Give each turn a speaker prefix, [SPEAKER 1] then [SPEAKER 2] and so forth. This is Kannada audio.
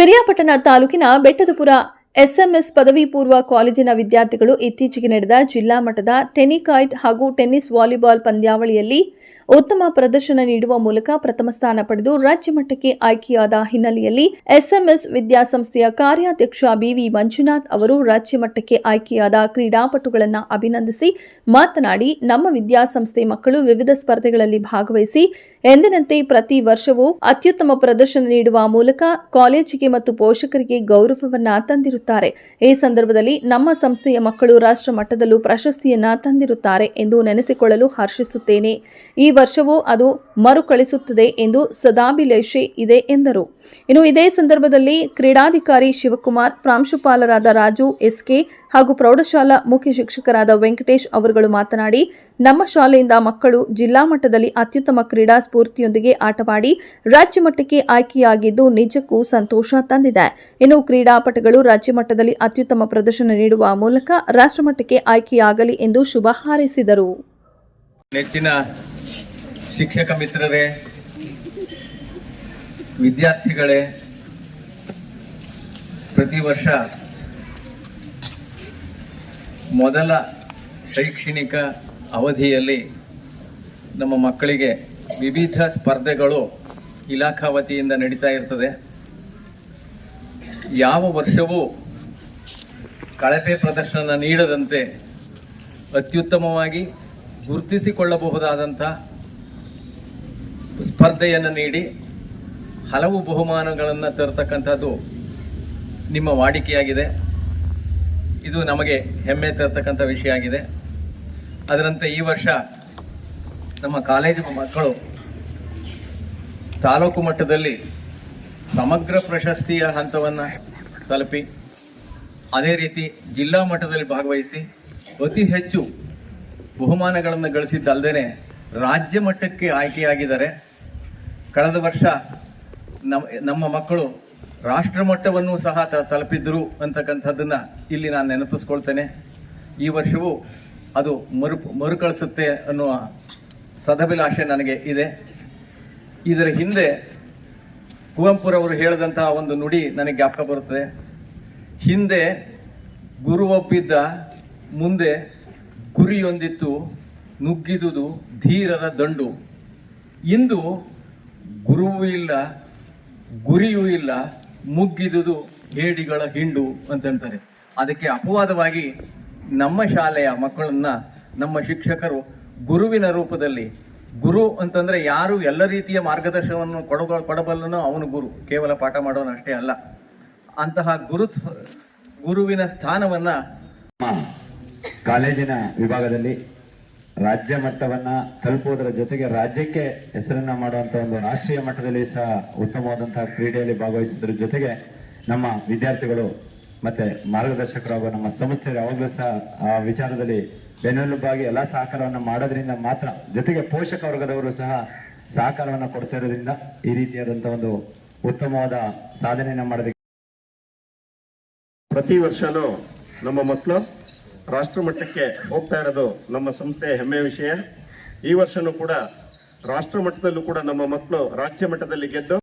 [SPEAKER 1] ಪಿರಿಯಾಪಟ್ಟಣ ತಾಲೂಕಿನ ಬೆಟ್ಟದಪುರ ಎಸ್ಎಂಎಸ್ ಪದವಿ ಪೂರ್ವ ಕಾಲೇಜಿನ ವಿದ್ಯಾರ್ಥಿಗಳು ಇತ್ತೀಚೆಗೆ ನಡೆದ ಜಿಲ್ಲಾ ಮಟ್ಟದ ಟೆನಿಕಾಯ್ಟ್ ಹಾಗೂ ಟೆನ್ನಿಸ್ ವಾಲಿಬಾಲ್ ಪಂದ್ಯಾವಳಿಯಲ್ಲಿ ಉತ್ತಮ ಪ್ರದರ್ಶನ ನೀಡುವ ಮೂಲಕ ಪ್ರಥಮ ಸ್ಥಾನ ಪಡೆದು ರಾಜ್ಯ ಮಟ್ಟಕ್ಕೆ ಆಯ್ಕೆಯಾದ ಹಿನ್ನೆಲೆಯಲ್ಲಿ ಎಸ್ಎಂಎಸ್ ವಿದ್ಯಾಸಂಸ್ಥೆಯ ಕಾರ್ಯಾಧ್ಯಕ್ಷ ಬಿವಿ ಮಂಜುನಾಥ್ ಅವರು ರಾಜ್ಯ ಮಟ್ಟಕ್ಕೆ ಆಯ್ಕೆಯಾದ ಕ್ರೀಡಾಪಟುಗಳನ್ನು ಅಭಿನಂದಿಸಿ ಮಾತನಾಡಿ, ನಮ್ಮ ವಿದ್ಯಾಸಂಸ್ಥೆ ಮಕ್ಕಳು ವಿವಿಧ ಸ್ಪರ್ಧೆಗಳಲ್ಲಿ ಭಾಗವಹಿಸಿ ಎಂದಿನಂತೆ ಪ್ರತಿ ವರ್ಷವೂ ಅತ್ಯುತ್ತಮ ಪ್ರದರ್ಶನ ನೀಡುವ ಮೂಲಕ ಕಾಲೇಜಿಗೆ ಮತ್ತು ಪೋಷಕರಿಗೆ ಗೌರವವನ್ನು ತಂದಿರುತ್ತಾರೆ. ಈ ಸಂದರ್ಭದಲ್ಲಿ ನಮ್ಮ ಸಂಸ್ಥೆಯ ಮಕ್ಕಳು ರಾಷ್ಟ್ರ ಮಟ್ಟದಲ್ಲೂ ಪ್ರಶಸ್ತಿಯನ್ನ ತಂದಿರುತ್ತಾರೆ ಎಂದು ನೆನೆಸಿಕೊಳ್ಳಲು ಹರ್ಷಿಸುತ್ತೇನೆ. ಈ ವರ್ಷವೂ ಅದು ಮರುಕಳಿಸುತ್ತದೆ ಎಂದು ಸದಾಭಿಲಾಷೆ ಇದೆ ಎಂದರು. ಇನ್ನು ಇದೇ ಸಂದರ್ಭದಲ್ಲಿ ಕ್ರೀಡಾಧಿಕಾರಿ ಶಿವಕುಮಾರ್, ಪ್ರಾಂಶುಪಾಲರಾದ ರಾಜು ಎಸ್ಕೆ ಹಾಗೂ ಪ್ರೌಢಶಾಲಾ ಮುಖ್ಯ ಶಿಕ್ಷಕರಾದ ವೆಂಕಟೇಶ್ ಅವರುಗಳು ಮಾತನಾಡಿ, ನಮ್ಮ ಶಾಲೆಯಿಂದ ಮಕ್ಕಳು ಜಿಲ್ಲಾ ಮಟ್ಟದಲ್ಲಿ ಅತ್ಯುತ್ತಮ ಕ್ರೀಡಾ ಸ್ಫೂರ್ತಿಯೊಂದಿಗೆ ಆಟವಾಡಿ ರಾಜ್ಯ ಮಟ್ಟಕ್ಕೆ ಆಯ್ಕೆಯಾಗಿದ್ದು ನಿಜಕ್ಕೂ ಸಂತೋಷ ತಂದಿದೆ. ಇನ್ನು ಕ್ರೀಡಾಪಟುಗಳು ರಾಜ್ಯ ಮಟ್ಟದಲ್ಲಿ ಅತ್ಯುತ್ತಮ ಪ್ರದರ್ಶನ ನೀಡುವ ಮೂಲಕ ರಾಷ್ಟ್ರಮಟ್ಟಕ್ಕೆ ಆಯ್ಕೆಯಾಗಲಿ ಎಂದು ಶುಭ ಹಾರೈಸಿದರು.
[SPEAKER 2] ನೆಚ್ಚಿನ ಶಿಕ್ಷಕ ಮಿತ್ರರೇ, ವಿದ್ಯಾರ್ಥಿಗಳೇ, ಪ್ರತಿ ವರ್ಷ ಮೊದಲ ಶೈಕ್ಷಣಿಕ ಅವಧಿಯಲ್ಲಿ ನಮ್ಮ ಮಕ್ಕಳಿಗೆ ವಿವಿಧ ಸ್ಪರ್ಧೆಗಳು ಇಲಾಖಾ ವತಿಯಿಂದ ನಡೀತಾ ಇರ್ತದೆ. ಯಾವ ವರ್ಷವೂ ಕಳಪೆ ಪ್ರದರ್ಶನ ನೀಡದಂತೆ ಅತ್ಯುತ್ತಮವಾಗಿ ಗುರುತಿಸಿಕೊಳ್ಳಬಹುದಾದಂಥ ಸ್ಪರ್ಧೆಯನ್ನು ನೀಡಿ ಹಲವು ಬಹುಮಾನಗಳನ್ನು ತರತಕ್ಕಂಥದ್ದು ನಿಮ್ಮ ವಾಡಿಕೆಯಾಗಿದೆ. ಇದು ನಮಗೆ ಹೆಮ್ಮೆ ತರತಕ್ಕಂಥ ವಿಷಯ ಆಗಿದೆ. ಅದರಂತೆ ಈ ವರ್ಷ ನಮ್ಮ ಕಾಲೇಜು ಮಕ್ಕಳು ತಾಲೂಕು ಮಟ್ಟದಲ್ಲಿ ಸಮಗ್ರ ಪ್ರಶಸ್ತಿಯ ಹಂತವನ್ನು ತಲುಪಿ ಅದೇ ರೀತಿ ಜಿಲ್ಲಾ ಮಟ್ಟದಲ್ಲಿ ಭಾಗವಹಿಸಿ ಅತಿ ಹೆಚ್ಚು ಬಹುಮಾನಗಳನ್ನು ಗಳಿಸಿದ್ದಲ್ಲದೆ ರಾಜ್ಯ ಮಟ್ಟಕ್ಕೆ ಆಯ್ಕೆಯಾಗಿದ್ದಾರೆ. ಕಳೆದ ವರ್ಷ ನಮ್ಮ ಮಕ್ಕಳು ರಾಷ್ಟ್ರ ಮಟ್ಟವನ್ನು ಸಹ ತಲುಪಿದ್ರು ಅಂತಕ್ಕಂಥದ್ದನ್ನು ಇಲ್ಲಿ ನಾನು ನೆನಪಿಸ್ಕೊಳ್ತೇನೆ. ಈ ವರ್ಷವೂ ಅದು ಮರುಕಳಿಸುತ್ತೆ ಅನ್ನುವ ಸದಭಿಲಾಷೆ ನನಗೆ ಇದೆ. ಇದರ ಹಿಂದೆ ಕುವೆಂಪುರವರು ಹೇಳಿದಂತಹ ಒಂದು ನುಡಿ ನನಗೆ ಜ್ಞಾಪಕ ಬರುತ್ತದೆ. ಹಿಂದೆ ಗುರು ಒಪ್ಪಿದ್ದ, ಮುಂದೆ ಗುರಿಯೊಂದಿತ್ತು, ನುಗ್ಗಿದುದು ಧೀರರ ದಂಡು. ಇಂದು ಗುರುವೂ ಇಲ್ಲ, ಗುರಿಯೂ ಇಲ್ಲ, ಮುಗ್ಗಿದುದು ಹೇಡಿಗಳ ಹಿಂಡು ಅಂತಂತಾರೆ. ಅದಕ್ಕೆ ಅಪವಾದವಾಗಿ ನಮ್ಮ ಶಾಲೆಯ ಮಕ್ಕಳನ್ನ ನಮ್ಮ ಶಿಕ್ಷಕರು ಗುರುವಿನ ರೂಪದಲ್ಲಿ, ಗುರು ಅಂತಂದ್ರೆ ಯಾರು ಎಲ್ಲ ರೀತಿಯ ಮಾರ್ಗದರ್ಶನವನ್ನು ಕೊಡಬಲ್ಲನೋ ಅವನು ಗುರು, ಕೇವಲ ಪಾಠ ಮಾಡೋನು ಅಷ್ಟೇ ಅಲ್ಲ. ಅಂತಹ ಗುರುವಿನ ಸ್ಥಾನವನ್ನ
[SPEAKER 3] ಕಾಲೇಜಿನ ವಿಭಾಗದಲ್ಲಿ ರಾಜ್ಯ ಮಟ್ಟವನ್ನ ತಲುಪುವುದರ ಜೊತೆಗೆ ರಾಜ್ಯಕ್ಕೆ ಹೆಸರನ್ನ ಮಾಡುವಂತ ಒಂದು ರಾಷ್ಟ್ರೀಯ ಮಟ್ಟದಲ್ಲಿ ಸಹ ಉತ್ತಮವಾದಂತಹ ಕ್ರೀಡೆಯಲ್ಲಿ ಭಾಗವಹಿಸುವುದರ ಜೊತೆಗೆ ನಮ್ಮ ವಿದ್ಯಾರ್ಥಿಗಳು ಮತ್ತೆ ಮಾರ್ಗದರ್ಶಕರಾಗುವ ನಮ್ಮ ಸಂಸ್ಥೆ ಯಾವಾಗಲೂ ಸಹ ಆ ವಿಚಾರದಲ್ಲಿ ಬೆನ್ನೆಲುಬಾಗಿ ಎಲ್ಲ ಸಹಕಾರವನ್ನು ಮಾಡೋದ್ರಿಂದ ಮಾತ್ರ, ಜೊತೆಗೆ ಪೋಷಕ ವರ್ಗದವರು ಸಹ ಸಹಕಾರವನ್ನು ಕೊಡ್ತಾ ಇರೋದ್ರಿಂದ ಈ ರೀತಿಯಾದಂತಹ ಒಂದು ಉತ್ತಮವಾದ ಸಾಧನೆಯನ್ನ ಮಾಡೋದಕ್ಕೆ
[SPEAKER 4] ಪ್ರತಿ ವರ್ಷನೂ ನಮ್ಮ ಮಕ್ಕಳು ರಾಷ್ಟ್ರ ಮಟ್ಟಕ್ಕೆ ಹೋಗ್ತಾ ಇರೋದು ನಮ್ಮ ಸಂಸ್ಥೆಯ ಹೆಮ್ಮೆಯ ವಿಷಯ. ಈ ವರ್ಷನೂ ಕೂಡ ರಾಷ್ಟ್ರ ಮಟ್ಟದಲ್ಲೂ ಕೂಡ ನಮ್ಮ ಮಕ್ಕಳು ರಾಜ್ಯ ಮಟ್ಟದಲ್ಲಿ ಗೆದ್ದು